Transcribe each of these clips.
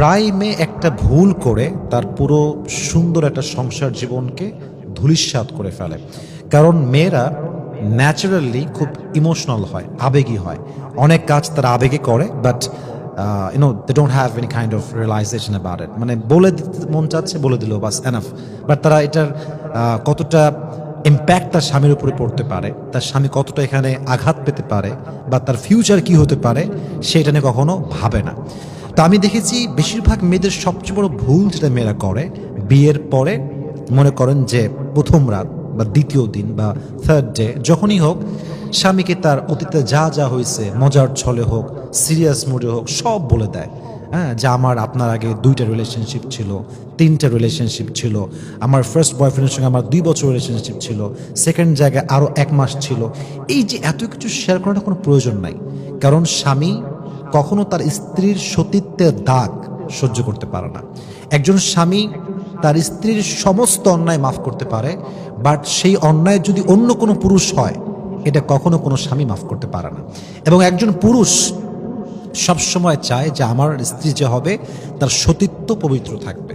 প্রায় মেয়ে একটা ভুল করে তার পুরো সুন্দর একটা সংসার জীবনকে ধূলিসাৎ করে ফেলে। কারণ মেয়েরা ন্যাচারালি খুব ইমোশনাল হয়, আবেগী হয়। অনেক কাজ তারা আবেগে করে, but they don't have any kind of realisation about it. মানে বলে দিতে মন চাচ্ছে, বলে দিল বাস এনাফ। বাট তারা এটার কতটা ইম্প্যাক্ট তার স্বামীর উপরে পড়তে পারে, তার স্বামী কতটা এখানে আঘাত পেতে পারে, বা তার ফিউচার কি হতে পারে, সেটা নিয়ে কখনো ভাবে না। তো আমি দেখেছি বেশিরভাগ মেয়েদের সবচেয়ে বড় ভুল যেটা মেয়েরা করে, বিয়ের পরে মনে করেন যে প্রথম রাত বা দ্বিতীয় দিন বা থার্ড ডে যখনই হোক, স্বামীকে তার অতীতে যা যা হয়েছে, মজার ছলে হোক, সিরিয়াস মুডে হোক, সব বলে দেয়। হ্যাঁ, যে আমার আপনার আগে 2টা রিলেশনশিপ ছিল, 3টা রিলেশনশিপ ছিল, আমার ফার্স্ট বয়ফ্রেন্ডের সঙ্গে আমার 2 বছর রিলেশনশিপ ছিল, সেকেন্ড জায়গায় আরও 1 মাস ছিল। এই যে এত কিছু শেয়ার করার কোনো প্রয়োজন নাই। কারণ স্বামী কখনো তার স্ত্রীর সতীত্বের দাগ সহ্য করতে পারে না। একজন স্বামী তার স্ত্রীর সমস্ত অন্যায় মাফ করতে পারে, বাট সেই অন্যায় যদি অন্য কোনো পুরুষ হয়, এটা কখনো কোনো স্বামী মাফ করতে পারে না। এবং একজন পুরুষ সবসময় চায় যে আমার স্ত্রী যে হবে তার সতীত্ব পবিত্র থাকবে।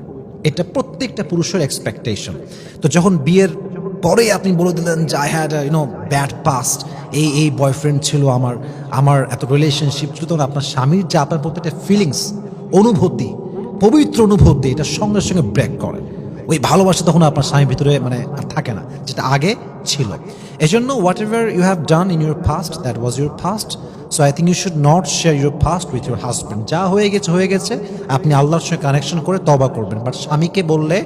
এটা প্রত্যেকটা পুরুষের এক্সপেকটেশন। তো যখন বিয়ের পরে আপনি বলে দিলেন যে আই হ্যাড ব্যাড পাস্ট, এই বয়ফ্রেন্ড ছিল আমার এত রিলেশনশিপ ছিল, তখন আপনার স্বামীর যে আপনার প্রতি একটা ফিলিংস, অনুভূতি, পবিত্র অনুভূতি, এটা সঙ্গে সঙ্গে ব্রেক করে। ওই ভালোবাসা তখন আপনার স্বামীর ভিতরে মানে আর থাকে না, যেটা আগে ছিল। এজন্য whatever you have done in your past, that was your past. So I think you should not share your past with your husband. যা হয়ে গেছে, আপনি আল্লাহর সঙ্গে কানেকশন করে তওবা করবেন। বাট স্বামীকে বললে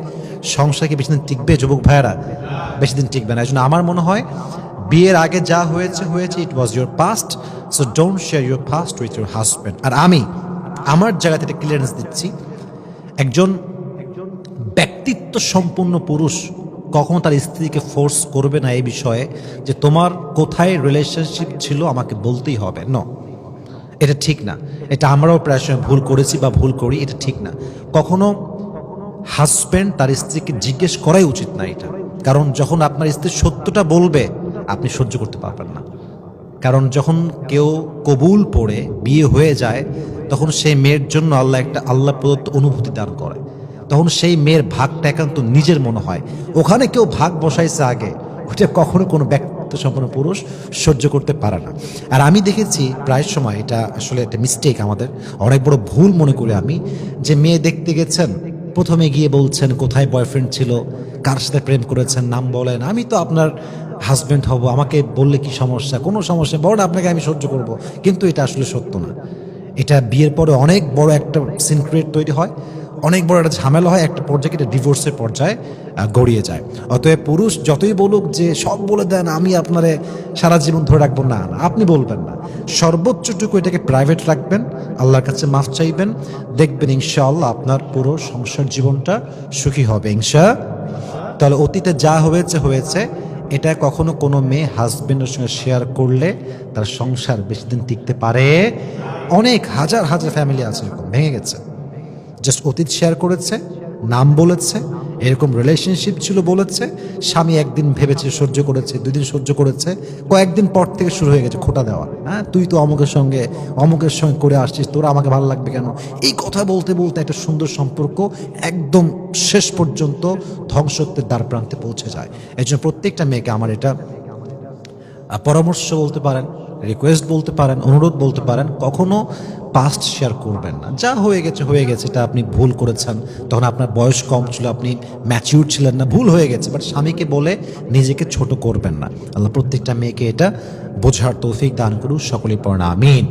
সংসার কি বেশি দিন টিকবে? যুবক ভাইয়েরা, বেশি দিন টিকবে না। এই জন্য আমার মনে হয় বিয়ের আগে যা হয়েছে, it was your past. So don't share your past with your husband. আর আমি আমার জায়গা থেকে ক্লিয়ারেন্স দিচ্ছি, একজন ব্যক্তিত্ব সম্পন্ন পুরুষ কখনো তার স্ত্রীকে ফোর্স করবে না এই বিষয়ে যে তোমার কোথায় রিলেশনশিপ ছিল আমাকে বলতেই হবে। এটা ঠিক না। এটা আমরাও প্রায় সময় ভুল করেছি বা ভুল করি, এটা ঠিক না। কখনো হাজব্যান্ড তার স্ত্রীকে জিজ্ঞেস করাই উচিত না এটা। কারণ যখন আপনার স্ত্রী সত্যটা বলবে, আপনি সহ্য করতে পারবেন না। কারণ যখন কেউ কবুল পড়ে বিয়ে হয়ে যায়, তখন সেই মেয়ের জন্য আল্লাহ প্রদত্ত অনুভূতি দান করে। তখন সেই মেয়ের ভাগটা একান্ত নিজের মনে হয়। ওখানে কেউ ভাগ বসাইছে আগে, ওটা কখনো কোনো ব্যক্তিত্ব সম্পন্ন পুরুষ সহ্য করতে পারে না। আর আমি দেখেছি প্রায় সময়, এটা আসলে একটা মিস্টেক, আমাদের অনেক বড় ভুল মনে করি আমি, যে মেয়ে দেখতে গেছেন, প্রথমে গিয়ে বলছেন কোথায় বয়ফ্রেন্ড ছিল, কার সাথে প্রেম করেছেন, নাম বলেন, আমি তো আপনার হাজব্যান্ড হব, আমাকে বললে কি সমস্যা? কোনো সমস্যা, বড় আপনাকে আমি সহ্য করব। কিন্তু এটা আসলে সত্য না। এটা বিয়ের পরে অনেক বড় একটা সিনক্রেট তৈরি হয়, অনেক বড় একটা ঝামেলা হয়, একটা পর্যায়ে এটা ডিভোর্সের পর্যায়ে গড়িয়ে যায়। অতএব পুরুষ যতই বলুক যে সব বলে দেন, আমি আপনারে সারা জীবন ধরে রাখবো, না, আপনি বলবেন না। সর্বোচ্চটুকু এটাকে প্রাইভেট রাখবেন, আল্লাহর কাছে মাফ চাইবেন, দেখবেন ইনশাআল্লাহ আপনার পুরো সংসার জীবনটা সুখী হবে তাহলে অতীতে যা হয়েছে, এটা কখনো কোনো মেয়ে হাজবেন্ডের সঙ্গে শেয়ার করলে তার সংসার বেশি দিন টিকতে পারে। অনেক হাজার ফ্যামিলি আছে এরকম ভেঙে গেছে, জাস্ট অতীত শেয়ার করেছে, নাম বলেছে, এরকম রিলেশনশিপ ছিল বলেছে, স্বামী একদিন ভেবেছে, সহ্য করেছে, 2 দিন সহ্য করেছে, কয়েকদিন পর থেকে শুরু হয়ে গেছে খোঁটা দেওয়া। হ্যাঁ, তুই তো অমুকের সঙ্গে করে আসছিস, তোরা আমাকে ভালো লাগবে কেন? এই কথা বলতে একটা সুন্দর সম্পর্ক একদম শেষ পর্যন্ত ধ্বংসত্বের দ্বার প্রান্তে পৌঁছে যায়। এই জন্য প্রত্যেকটা মেয়েকে আমার এটা পরামর্শ বলতে পারেন, রিকোয়েস্ট বলতে পারেন, অনুরোধ বলতে পারেন, কখনো পাস্ট শেয়ার করবেন না। যা হয়ে গেছে, এটা আপনি ভুল করেছেন, তখন আপনার বয়স কম ছিল, আপনি ম্যাচিউর ছিলেন না, ভুল হয়ে গেছে। বাট স্বামীকে বলে নিজেকে ছোট করবেন না। আল্লাহ প্রত্যেকটা মেয়েকে এটা বোঝার তৌফিক দান করুন। সকলেই পড়েন আমিন।